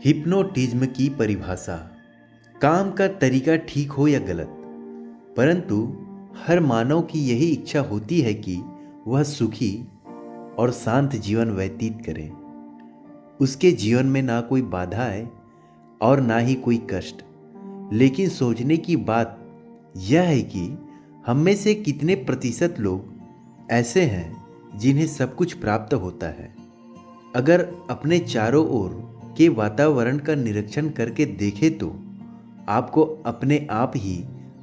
Hypnotism की परिभाषा। काम का तरीका ठीक हो या गलत, परंतु हर मानव की यही इच्छा होती है कि वह सुखी और शांत जीवन व्यतीत करे। उसके जीवन में ना कोई बाधा है और ना ही कोई कष्ट। लेकिन सोचने की बात यह है कि हम में से कितने प्रतिशत लोग ऐसे हैं जिन्हें सब कुछ प्राप्त होता है। अगर अपने चारों ओर के वातावरण का निरीक्षण करके देखें तो आपको अपने आप ही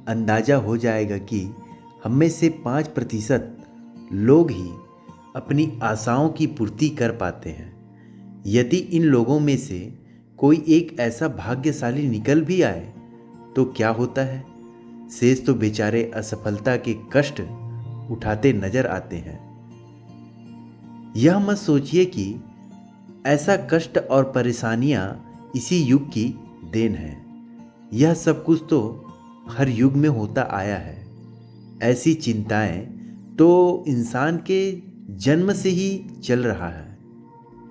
अंदाजा हो जाएगा कि हम में से 5% लोग ही अपनी आशाओं की पूर्ति कर पाते हैं। यदि इन लोगों में से कोई एक ऐसा भाग्यशाली निकल भी आए तो क्या होता है? शेष तो बेचारे असफलता के कष्ट उठाते नजर आते हैं। यह मत सोचिए कि ऐसा कष्ट और परेशानियां इसी युग की देन है। यह सब कुछ तो हर युग में होता आया है। ऐसी चिंताएं तो इंसान के जन्म से ही चल रहा है।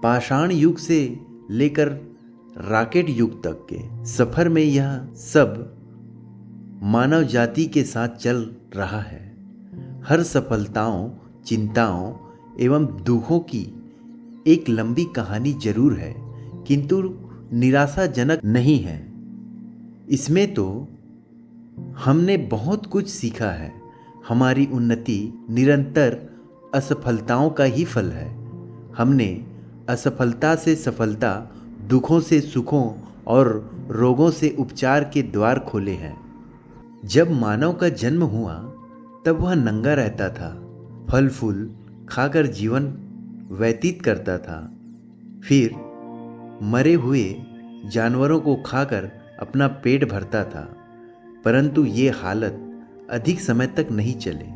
पाषाण युग से लेकर रॉकेट युग तक के सफर में यह सब मानव जाति के साथ चल रहा है। हर सफलताओं, चिंताओं एवं दुखों की एक लंबी कहानी जरूर है, किंतु निराशाजनक नहीं है। इसमें तो हमने बहुत कुछ सीखा है। हमारी उन्नति निरंतर असफलताओं का ही फल है। हमने असफलता से सफलता, दुखों से सुखों और रोगों से उपचार के द्वार खोले हैं। जब मानव का जन्म हुआ तब वह नंगा रहता था, फल फूल खाकर जीवन व्यतीत करता था। फिर मरे हुए जानवरों को खाकर अपना पेट भरता था। परंतु ये हालत अधिक समय तक नहीं चले।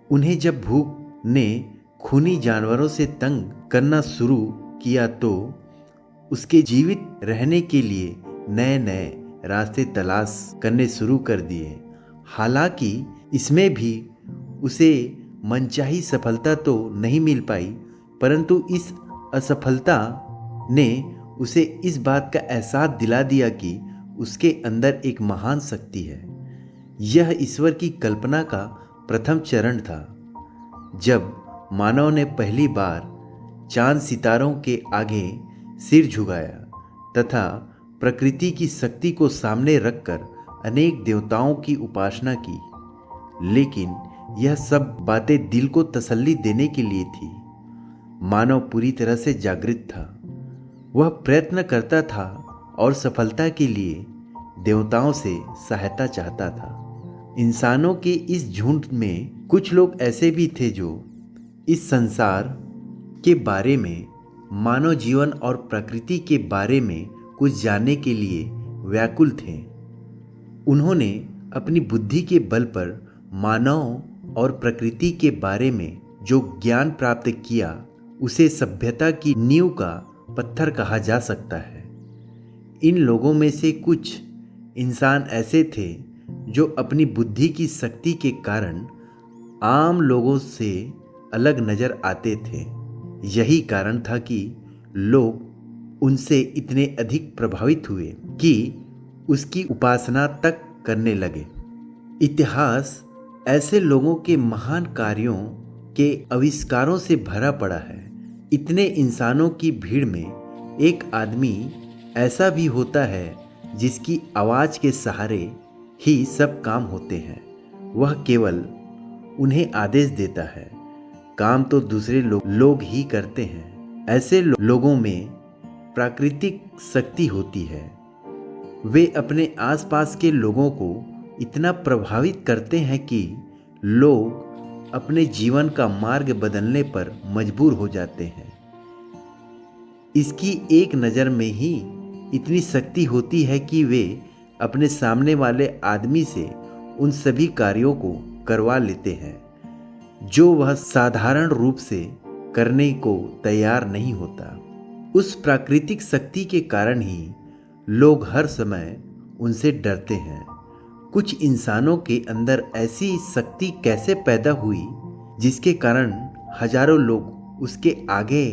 उन्हें जब भूख ने खूनी जानवरों से तंग करना शुरू किया तो उसके जीवित रहने के लिए नए नए रास्ते तलाश करने शुरू कर दिए। हालांकि इसमें भी उसे मनचाही सफलता तो नहीं मिल पाई, परंतु इस असफलता ने उसे इस बात का एहसास दिला दिया कि उसके अंदर एक महान शक्ति है। यह ईश्वर की कल्पना का प्रथम चरण था। जब मानव ने पहली बार चांद सितारों के आगे सिर झुकाया तथा प्रकृति की शक्ति को सामने रखकर अनेक देवताओं की उपासना की, लेकिन यह सब बातें दिल को तसल्ली देने के लिए थी। मानव पूरी तरह से जागृत था। वह प्रयत्न करता था और सफलता के लिए देवताओं से सहायता चाहता था। इंसानों के इस झुंड में कुछ लोग ऐसे भी थे जो इस संसार के बारे में, मानव जीवन और प्रकृति के बारे में कुछ जानने के लिए व्याकुल थे। उन्होंने अपनी बुद्धि के बल पर मानव और प्रकृति के बारे में जो ज्ञान प्राप्त किया उसे सभ्यता की नींव का पत्थर कहा जा सकता है। इन लोगों में से कुछ इंसान ऐसे थे जो अपनी बुद्धि की शक्ति के कारण आम लोगों से अलग नजर आते थे। यही कारण था कि लोग उनसे इतने अधिक प्रभावित हुए कि उसकी उपासना तक करने लगे। इतिहास ऐसे लोगों के महान कार्यों के आविष्कारों से भरा पड़ा है। इतने इंसानों की भीड़ में एक आदमी ऐसा भी होता है जिसकी आवाज के सहारे ही सब काम होते हैं। वह केवल उन्हें आदेश देता है, काम तो दूसरे लोग ही करते हैं। ऐसे लोगों में प्राकृतिक शक्ति होती है। वे अपने आसपास के लोगों को इतना प्रभावित करते हैं कि लोग अपने जीवन का मार्ग बदलने पर मजबूर हो जाते हैं। इसकी एक नज़र में ही इतनी शक्ति होती है कि वे अपने सामने वाले आदमी से उन सभी कार्यों को करवा लेते हैं जो वह साधारण रूप से करने को तैयार नहीं होता। उस प्राकृतिक शक्ति के कारण ही लोग हर समय उनसे डरते हैं। कुछ इंसानों के अंदर ऐसी शक्ति कैसे पैदा हुई जिसके कारण हजारों लोग उसके आगे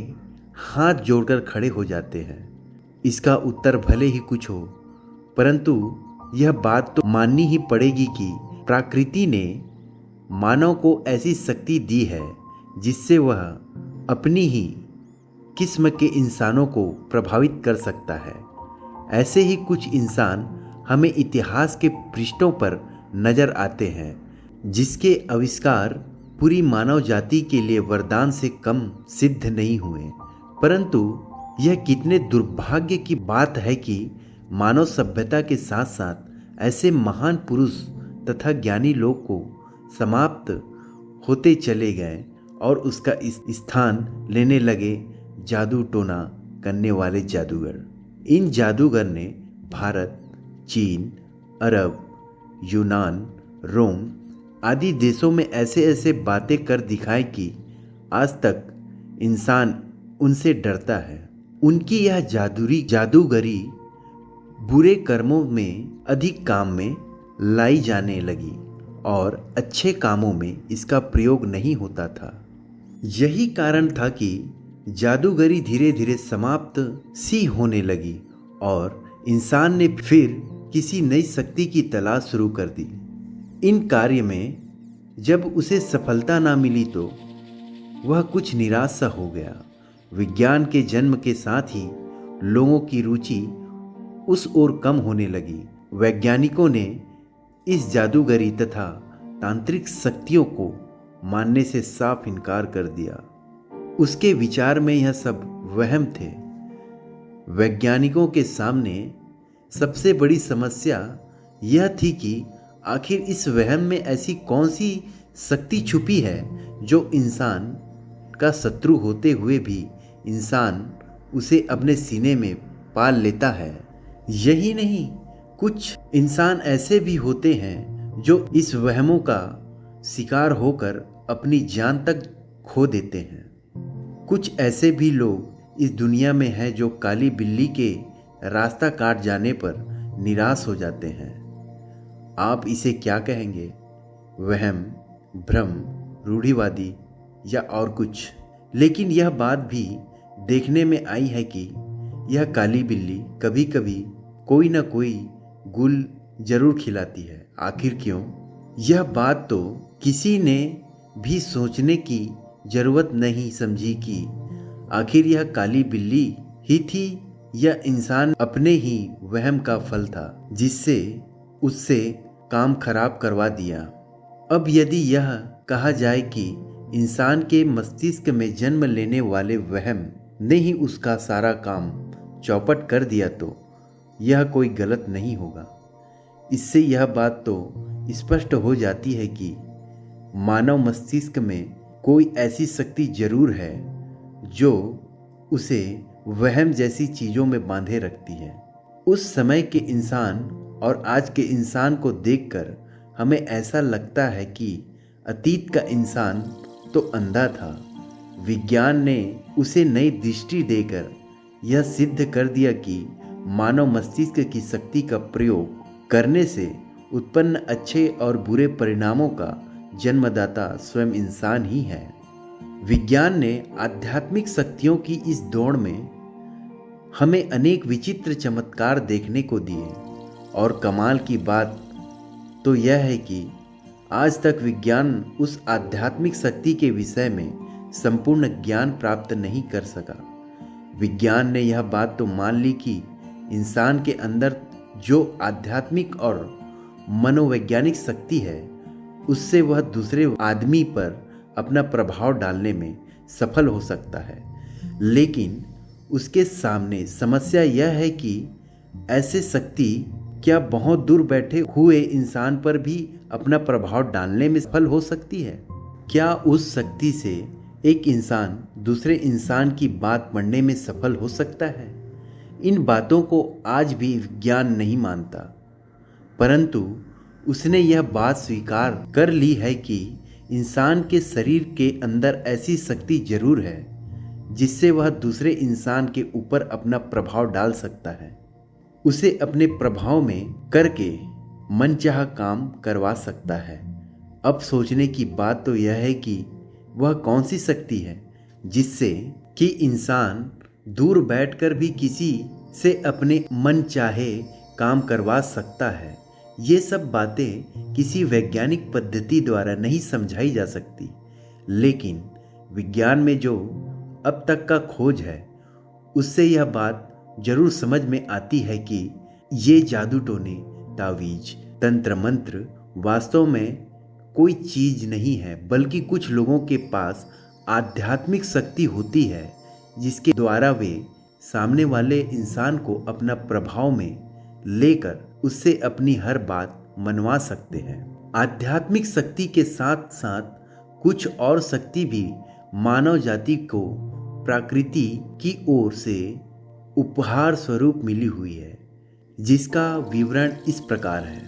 हाथ जोड़कर खड़े हो जाते हैं। इसका उत्तर भले ही कुछ हो, परंतु यह बात तो माननी ही पड़ेगी कि प्रकृति ने मानव को ऐसी शक्ति दी है जिससे वह अपनी ही किस्म के इंसानों को प्रभावित कर सकता है। ऐसे ही कुछ इंसान हमें इतिहास के पृष्ठों पर नजर आते हैं जिसके आविष्कार पूरी मानव जाति के लिए वरदान से कम सिद्ध नहीं हुए, परंतु यह कितने दुर्भाग्य की बात है कि मानव सभ्यता के साथ साथ ऐसे महान पुरुष तथा ज्ञानी लोग को समाप्त होते चले गए और उसका स्थान लेने लगे जादू टोना करने वाले जादूगर। इन जादूगर ने भारत, चीन, अरब, यूनान, रोम आदि देशों में ऐसे ऐसे बातें कर दिखाई कि आज तक इंसान उनसे डरता है। उनकी यह जादूगरी बुरे कर्मों में अधिक काम में लाई जाने लगी और अच्छे कामों में इसका प्रयोग नहीं होता था। यही कारण था कि जादूगरी धीरे धीरे समाप्त सी होने लगी और इंसान ने फिर किसी नई शक्ति की तलाश शुरू कर दी। इन कार्य में जब उसे सफलता ना मिली तो वह कुछ निराश सा हो गया। विज्ञान के जन्म के साथ ही लोगों की रुचि उस ओर कम होने लगी। वैज्ञानिकों ने इस जादूगरी तथा तांत्रिक शक्तियों को मानने से साफ इनकार कर दिया। उसके विचार में यह सब वहम थे। वैज्ञानिकों के सामने सबसे बड़ी समस्या यह थी कि आखिर इस वहम में ऐसी कौन सी शक्ति छुपी है जो इंसान का शत्रु होते हुए भी इंसान उसे अपने सीने में पाल लेता है। यही नहीं, कुछ इंसान ऐसे भी होते हैं जो इस वहमों का शिकार होकर अपनी जान तक खो देते हैं। कुछ ऐसे भी लोग इस दुनिया में हैं जो काली बिल्ली के रास्ता काट जाने पर निराश हो जाते हैं। आप इसे क्या कहेंगे? वहम, भ्रम, रूढ़िवादी या और कुछ? लेकिन यह बात भी देखने में आई है कि यह काली बिल्ली कभी कभी कोई ना कोई गुल जरूर खिलाती है। आखिर क्यों? यह बात तो किसी ने भी सोचने की जरूरत नहीं समझी कि आखिर यह काली बिल्ली ही थी या इंसान अपने ही वहम का फल था जिससे उससे काम खराब करवा दिया। अब यदि यह कहा जाए कि इंसान के मस्तिष्क में जन्म लेने वाले वहम ने ही उसका सारा काम चौपट कर दिया तो यह कोई गलत नहीं होगा। इससे यह बात तो स्पष्ट हो जाती है कि मानव मस्तिष्क में कोई ऐसी शक्ति जरूर है जो उसे वहम जैसी चीज़ों में बांधे रखती है। उस समय के इंसान और आज के इंसान को देखकर हमें ऐसा लगता है कि अतीत का इंसान तो अंधा था। विज्ञान ने उसे नई दृष्टि देकर यह सिद्ध कर दिया कि मानव मस्तिष्क की शक्ति का प्रयोग करने से उत्पन्न अच्छे और बुरे परिणामों का जन्मदाता स्वयं इंसान ही है। विज्ञान ने आध्यात्मिक शक्तियों की इस दौड़ में हमें अनेक विचित्र चमत्कार देखने को दिए और कमाल की बात तो यह है कि आज तक विज्ञान उस आध्यात्मिक शक्ति के विषय में संपूर्ण ज्ञान प्राप्त नहीं कर सका। विज्ञान ने यह बात तो मान ली कि इंसान के अंदर जो आध्यात्मिक और मनोवैज्ञानिक शक्ति है उससे वह दूसरे आदमी पर अपना प्रभाव डालने में सफल हो सकता है। लेकिन उसके सामने समस्या यह है कि ऐसे शक्ति क्या बहुत दूर बैठे हुए इंसान पर भी अपना प्रभाव डालने में सफल हो सकती है? क्या उस शक्ति से एक इंसान दूसरे इंसान की बात पढ़ने में सफल हो सकता है? इन बातों को आज भी विज्ञान नहीं मानता, परंतु उसने यह बात स्वीकार कर ली है कि इंसान के शरीर के अंदर ऐसी शक्ति जरूर है जिससे वह दूसरे इंसान के ऊपर अपना प्रभाव डाल सकता है, उसे अपने प्रभाव में करके मनचाहा काम करवा सकता है। अब सोचने की बात तो यह है कि वह कौन सी शक्ति है जिससे कि इंसान दूर बैठकर भी किसी से अपने मन चाहे काम करवा सकता है। ये सब बातें किसी वैज्ञानिक पद्धति द्वारा नहीं समझाई जा सकती, लेकिन विज्ञान में जो अब तक का खोज है उससे यह बात जरूर समझ में आती है कि ये जादू टोने, तावीज, तंत्र मंत्र वास्तव में कोई चीज नहीं है, बल्कि कुछ लोगों के पास आध्यात्मिक शक्ति होती है जिसके द्वारा वे सामने वाले इंसान को अपना प्रभाव में लेकर उससे अपनी हर बात मनवा सकते हैं। आध्यात्मिक शक्ति के साथ साथ कुछ और शक्ति भी मानव जाति को प्रकृति की ओर से उपहार स्वरूप मिली हुई है, जिसका विवरण इस प्रकार है।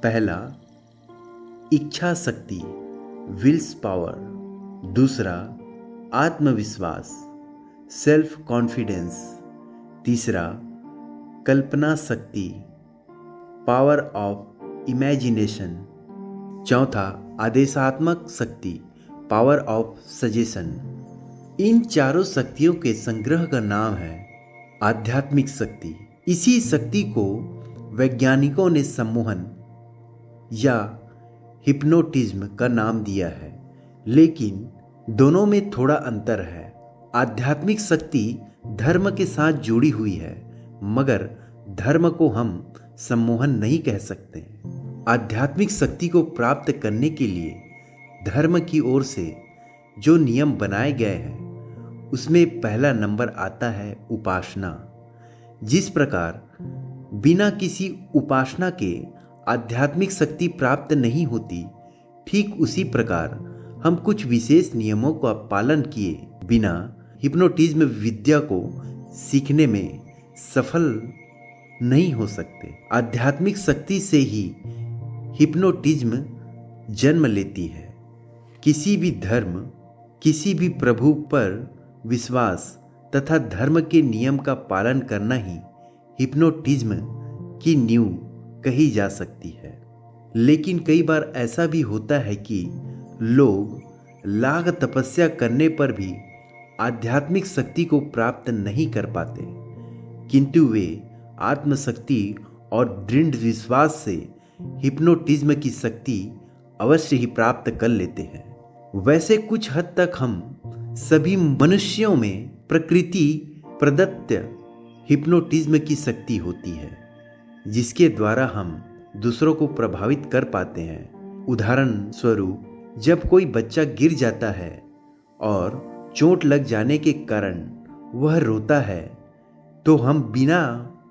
पहला, इच्छा शक्ति, विल्स पावर। दूसरा, आत्मविश्वास, सेल्फ कॉन्फिडेंस। तीसरा, कल्पना शक्ति, पावर ऑफ इमेजिनेशन। चौथा, आदेशात्मक शक्ति, पावर ऑफ सजेशन। इन चारों शक्तियों के संग्रह का नाम है आध्यात्मिक शक्ति। इसी शक्ति को वैज्ञानिकों ने सम्मोहन या हिप्नोटिज्म का नाम दिया है, लेकिन दोनों में थोड़ा अंतर है। आध्यात्मिक शक्ति धर्म के साथ जुड़ी हुई है, मगर धर्म को हम सम्मोहन नहीं कह सकते। आध्यात्मिक शक्ति को प्राप्त करने के लिए धर्म की ओर से जो नियम बनाए गए हैं उसमें पहला नंबर आता है उपासना। जिस प्रकार बिना किसी उपासना के आध्यात्मिक शक्ति प्राप्त नहीं होती, ठीक उसी प्रकार हम कुछ विशेष नियमों का पालन किए बिना हिप्नोटिज्म विद्या को सीखने में सफल नहीं हो सकते। आध्यात्मिक शक्ति से ही हिप्नोटिज्म जन्म लेती है। किसी भी धर्म, किसी भी प्रभु पर विश्वास तथा धर्म के नियम का पालन करना ही हिप्नोटिज्म की नींव कही जा सकती है। लेकिन कई बार ऐसा भी होता है कि लोग लाख तपस्या करने पर भी आध्यात्मिक शक्ति को प्राप्त नहीं कर पाते, किंतु वे आत्मशक्ति और दृढ़ विश्वास से हिप्नोटिज्म की शक्ति अवश्य ही प्राप्त कर लेते हैं। वैसे कुछ हद तक हम सभी मनुष्यों में प्रकृति प्रदत्त हिप्नोटिज्म की शक्ति होती है, जिसके द्वारा हम दूसरों को प्रभावित कर पाते हैं। उदाहरण स्वरूप, जब कोई बच्चा गिर जाता है और चोट लग जाने के कारण वह रोता है, तो हम बिना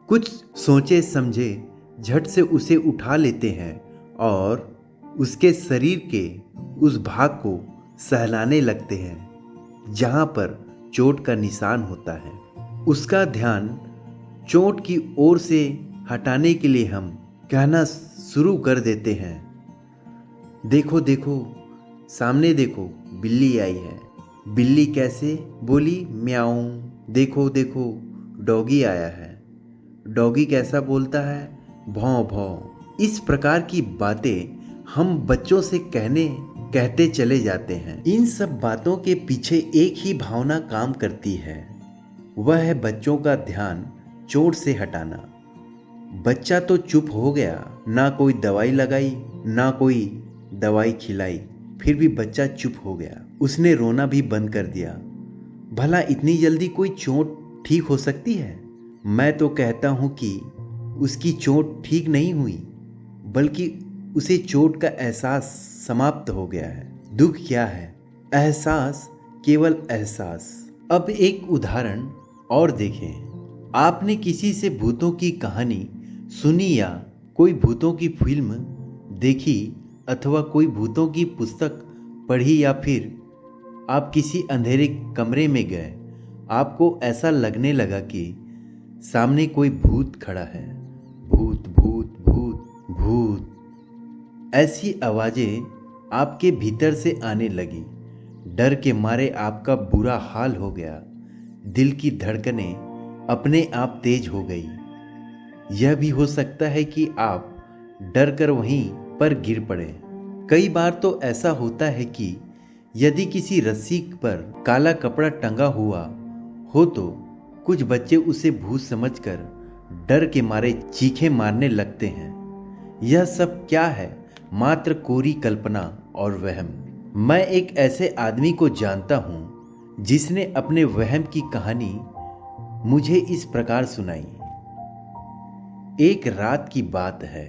कुछ सोचे समझे झट से उसे उठा लेते हैं और उसके शरीर के उस भाग को सहलाने लगते हैं जहां पर चोट का निशान होता है। उसका ध्यान चोट की ओर से हटाने के लिए हम कहना शुरू कर देते हैं, देखो देखो, सामने देखो, बिल्ली आई है। बिल्ली कैसे बोली? म्याऊं। देखो देखो, डॉगी आया है। डॉगी कैसा बोलता है? भौं भौं। इस प्रकार की बातें हम बच्चों से कहते चले जाते हैं। इन सब बातों के पीछे एक ही भावना काम करती है, वह है बच्चों का ध्यान चोट से हटाना। बच्चा तो चुप हो गया, ना कोई दवाई लगाई ना कोई दवाई खिलाई, फिर भी बच्चा चुप हो गया। उसने रोना भी बंद कर दिया। भला इतनी जल्दी कोई चोट ठीक हो सकती है? मैं तो कहता हूं कि उसकी चोट ठीक नहीं हुई, बल्कि उसे चोट का एहसास समाप्त हो गया है। दुख क्या है? एहसास, केवल एहसास। अब एक उदाहरण और देखें। आपने किसी से भूतों की कहानी सुनी या कोई भूतों की फिल्म देखी अथवा कोई भूतों की पुस्तक पढ़ी, या फिर आप किसी अंधेरे कमरे में गए, आपको ऐसा लगने लगा कि सामने कोई भूत खड़ा है। भूत भूत भूत भूत, ऐसी आवाजें आपके भीतर से आने लगी। डर के मारे आपका बुरा हाल हो गया। दिल की धड़कनें अपने आप तेज हो गई। यह भी हो सकता है कि आप डर कर वहीं पर गिर पड़े। कई बार तो ऐसा होता है कि यदि किसी रस्सी पर काला कपड़ा टंगा हुआ हो तो कुछ बच्चे उसे भूत समझकर डर के मारे चीखें मारने लगते हैं। यह सब क्या है? मात्र कोरी कल्पना और वहम। मैं एक ऐसे आदमी को जानता हूं जिसने अपने वहम की कहानी मुझे इस प्रकार सुनाई। एक रात की बात है,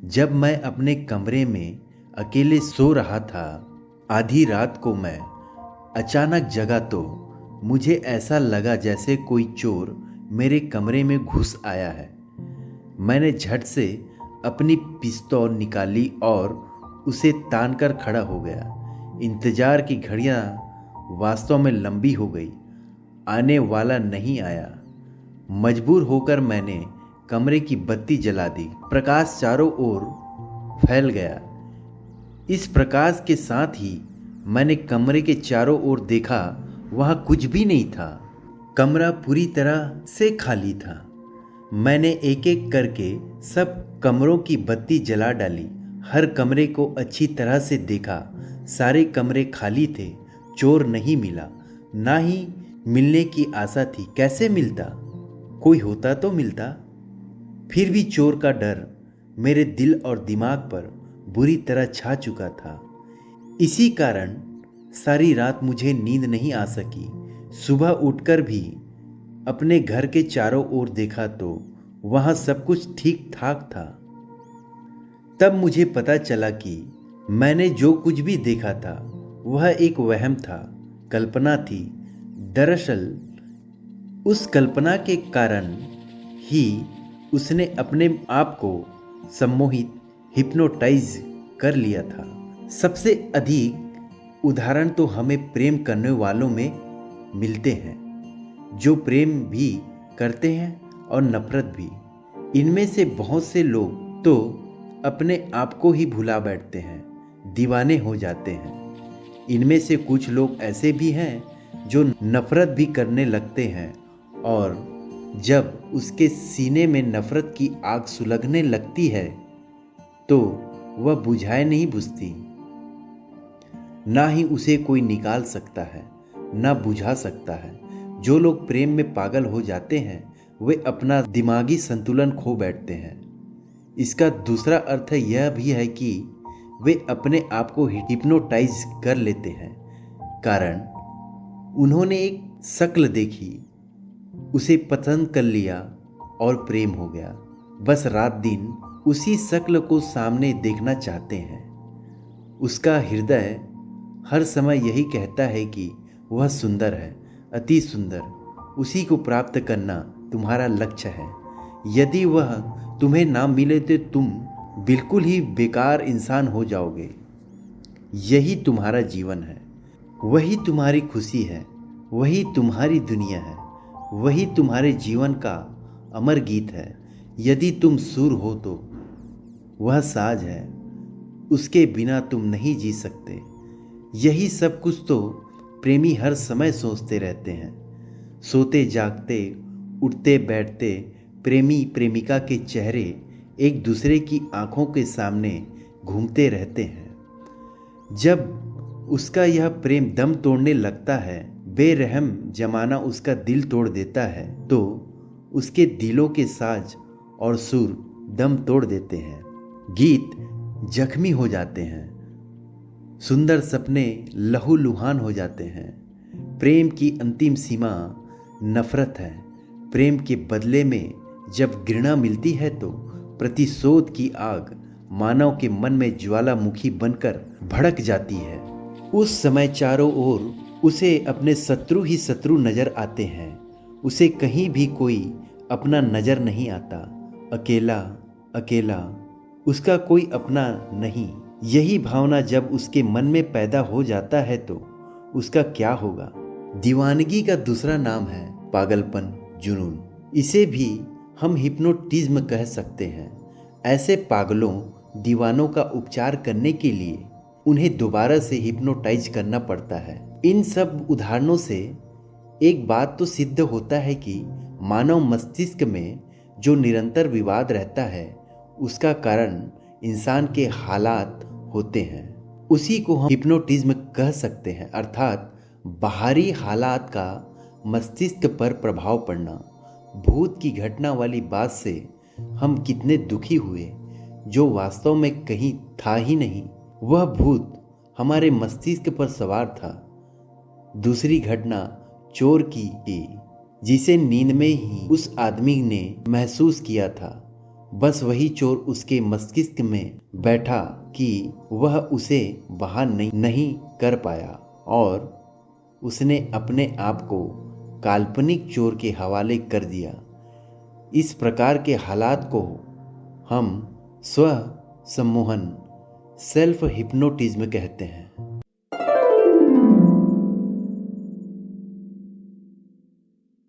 जब मैं अपने कमरे में अकेले सो रहा था। आधी रात को मैं अचानक जगा तो मुझे ऐसा लगा जैसे कोई चोर मेरे कमरे में घुस आया है। मैंने झट से अपनी पिस्तौल निकाली और उसे तानकर खड़ा हो गया। इंतजार की घड़ियां वास्तव में लंबी हो गई। आने वाला नहीं आया। मजबूर होकर मैंने कमरे की बत्ती जला दी। प्रकाश चारों ओर फैल गया। इस प्रकाश के साथ ही मैंने कमरे के चारों ओर देखा, वहां कुछ भी नहीं था। कमरा पूरी तरह से खाली था। मैंने एक एक करके सब कमरों की बत्ती जला डाली। हर कमरे को अच्छी तरह से देखा। सारे कमरे खाली थे। चोर नहीं मिला, ना ही मिलने की आशा थी। कैसे मिलता? कोई होता तो मिलता। फिर भी चोर का डर मेरे दिल और दिमाग पर बुरी तरह छा चुका था। इसी कारण सारी रात मुझे नींद नहीं आ सकी। सुबह उठकर भी अपने घर के चारों ओर देखा तो वहां सब कुछ ठीक ठाक था। तब मुझे पता चला कि मैंने जो कुछ भी देखा था वह एक वहम था, कल्पना थी। दरअसल उस कल्पना के कारण ही उसने अपने आप को सम्मोहित, हिप्नोटाइज कर लिया था। सबसे अधिक उदाहरण तो हमें प्रेम करने वालों में मिलते हैं, जो प्रेम भी करते हैं और नफरत भी। इनमें से बहुत से लोग तो अपने आप को ही भुला बैठते हैं, दीवाने हो जाते हैं। इनमें से कुछ लोग ऐसे भी हैं जो नफरत भी करने लगते हैं, और जब उसके सीने में नफरत की आग सुलगने लगती है तो वह बुझाए नहीं बुझती। ना ही उसे कोई निकाल सकता है, ना बुझा सकता है। जो लोग प्रेम में पागल हो जाते हैं वे अपना दिमागी संतुलन खो बैठते हैं। इसका दूसरा अर्थ यह भी है कि वे अपने आप को हिप्नोटाइज कर लेते हैं। कारण उन्होंने एक शक्ल देखी, उसे पसंद कर लिया और प्रेम हो गया। बस रात दिन उसी शक्ल को सामने देखना चाहते हैं। उसका हृदय हर समय यही कहता है कि वह सुंदर है, अति सुंदर। उसी को प्राप्त करना तुम्हारा लक्ष्य है। यदि वह तुम्हें ना मिले तो तुम बिल्कुल ही बेकार इंसान हो जाओगे। यही तुम्हारा जीवन है, वही तुम्हारी खुशी है, वही तुम्हारी दुनिया है, वही तुम्हारे जीवन का अमर गीत है। यदि तुम सुर हो तो वह साज है, उसके बिना तुम नहीं जी सकते। यही सब कुछ तो प्रेमी हर समय सोचते रहते हैं। सोते जागते, उठते बैठते प्रेमी प्रेमिका के चेहरे एक दूसरे की आंखों के सामने घूमते रहते हैं। जब उसका यह प्रेम दम तोड़ने लगता है, बेरहम जमाना उसका दिल तोड़ देता है, तो उसके दिलों के साज और सुर दम तोड़ देते हैं। गीत जख्मी हो जाते हैं, सुंदर सपने लहूलुहान हो जाते हैं। प्रेम की अंतिम सीमा नफरत है। प्रेम के बदले में जब घृणा मिलती है तो प्रतिशोध की आग मानव के मन में ज्वालामुखी बनकर भड़क जाती है। उस समय चारों ओर उसे अपने शत्रु ही शत्रु नजर आते हैं। उसे कहीं भी कोई अपना नजर नहीं आता। अकेला अकेला, उसका कोई अपना नहीं। यही भावना जब उसके मन में पैदा हो जाता है तो उसका क्या होगा? दीवानगी का दूसरा नाम है पागलपन, जुनून। इसे भी हम हिप्नोटिज्म कह सकते हैं। ऐसे पागलों, दीवानों का उपचार करने के लिए उन्हें दोबारा से हिप्नोटाइज करना पड़ता है। इन सब उदाहरणों से एक बात तो सिद्ध होता है कि मानव मस्तिष्क में जो निरंतर विवाद रहता है उसका कारण इंसान के हालात होते हैं। उसी को हम हिप्नोटिज्म कह सकते हैं, अर्थात बाहरी हालात का मस्तिष्क पर प्रभाव पड़ना। भूत की घटना वाली बात से हम कितने दुखी हुए, जो वास्तव में कहीं था ही नहीं। वह भूत हमारे मस्तिष्क पर सवार था। दूसरी घटना चोर की थी, जिसे नींद में ही उस आदमी ने महसूस किया था। बस वही चोर उसके मस्तिष्क में बैठा कि वह उसे बाहर नहीं कर पाया, और उसने अपने आप को काल्पनिक चोर के हवाले कर दिया। इस प्रकार के हालात को हम स्व सम्मोहन, सेल्फ हिप्नोटिज्म कहते हैं।